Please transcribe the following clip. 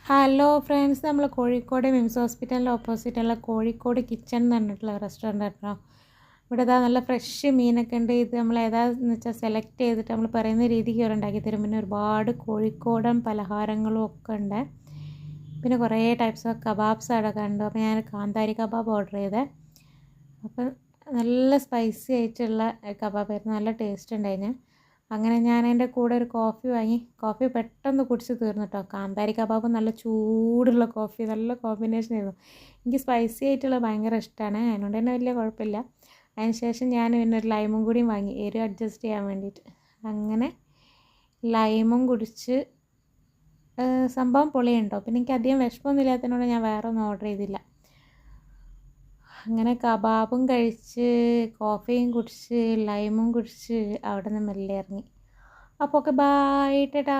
Hello friends, നമ്മൾ കോഴിക്കോട് മിംസ് ഹോസ്പിറ്റലിൻ്റെ ഓപ്പോസിറ്റുള്ള Kozhikode kitchen എന്ന് പറഞ്ഞിട്ടുള്ള റെസ്റ്റോറൻറ്റ് കേട്ടോ. ഇവിടെ ഇതാ നല്ല ഫ്രഷ് മീനൊക്കെ ഉണ്ട്. ഇത് നമ്മൾ ഏതാണെന്ന് വെച്ചാൽ സെലക്ട് ചെയ്തിട്ട് നമ്മൾ പറയുന്ന രീതിക്ക് അവർ ഉണ്ടാക്കി തരും. പിന്നെ ഒരുപാട് കോഴിക്കോടൻ പലഹാരങ്ങളും ഒക്കെ ഉണ്ട്. പിന്നെ കുറേ ടൈപ്സ് ഓഫ് കബാബ്സ് അവിടെ കണ്ടു. അപ്പോൾ ഞാൻ കാന്താരി കബാബ് ഓർഡർ ചെയ്തേ. അപ്പം നല്ല സ്പൈസി ആയിട്ടുള്ള കബാബായിരുന്നു, നല്ല ടേസ്റ്റ് ഉണ്ടായിരുന്നു. അങ്ങനെ ഞാൻ അതിൻ്റെ കൂടെ ഒരു കോഫി വാങ്ങി. കോഫി പെട്ടെന്ന് കുടിച്ച് തീർന്നു കേട്ടോ. കാന്താരി കബാബ് നല്ല ചൂടുള്ള കോഫി, നല്ല കോമ്പിനേഷൻ ആയിരുന്നു. എനിക്ക് സ്പൈസി ആയിട്ടുള്ള ഭയങ്കര ഇഷ്ടമാണ്, അതിനോണ്ട് തന്നെ വലിയ കുഴപ്പമില്ല. അതിന് ശേഷം ഞാൻ പിന്നെ ഒരു ലൈമും കൂടിയും വാങ്ങി, എരിവ് അഡ്ജസ്റ്റ് ചെയ്യാൻ വേണ്ടിയിട്ട്. അങ്ങനെ ലൈമും കുടിച്ച് സംഭവം പൊളിയുണ്ടോ. പിന്നെ എനിക്ക് അധികം വിഷമമൊന്നും ഇല്ലാത്തതിനോട് ഞാൻ വേറെ ഒന്നും ഓർഡർ ചെയ്തില്ല. അങ്ങനെ കബാബും കഴിച്ച് കോഫിയും കുടിച്ച് ലൈമും കുടിച്ച് അവിടെ നിന്ന് മെല്ലെ ഇറങ്ങി. അപ്പോൾ ഓക്കെ, ബൈ, ടാറ്റാ.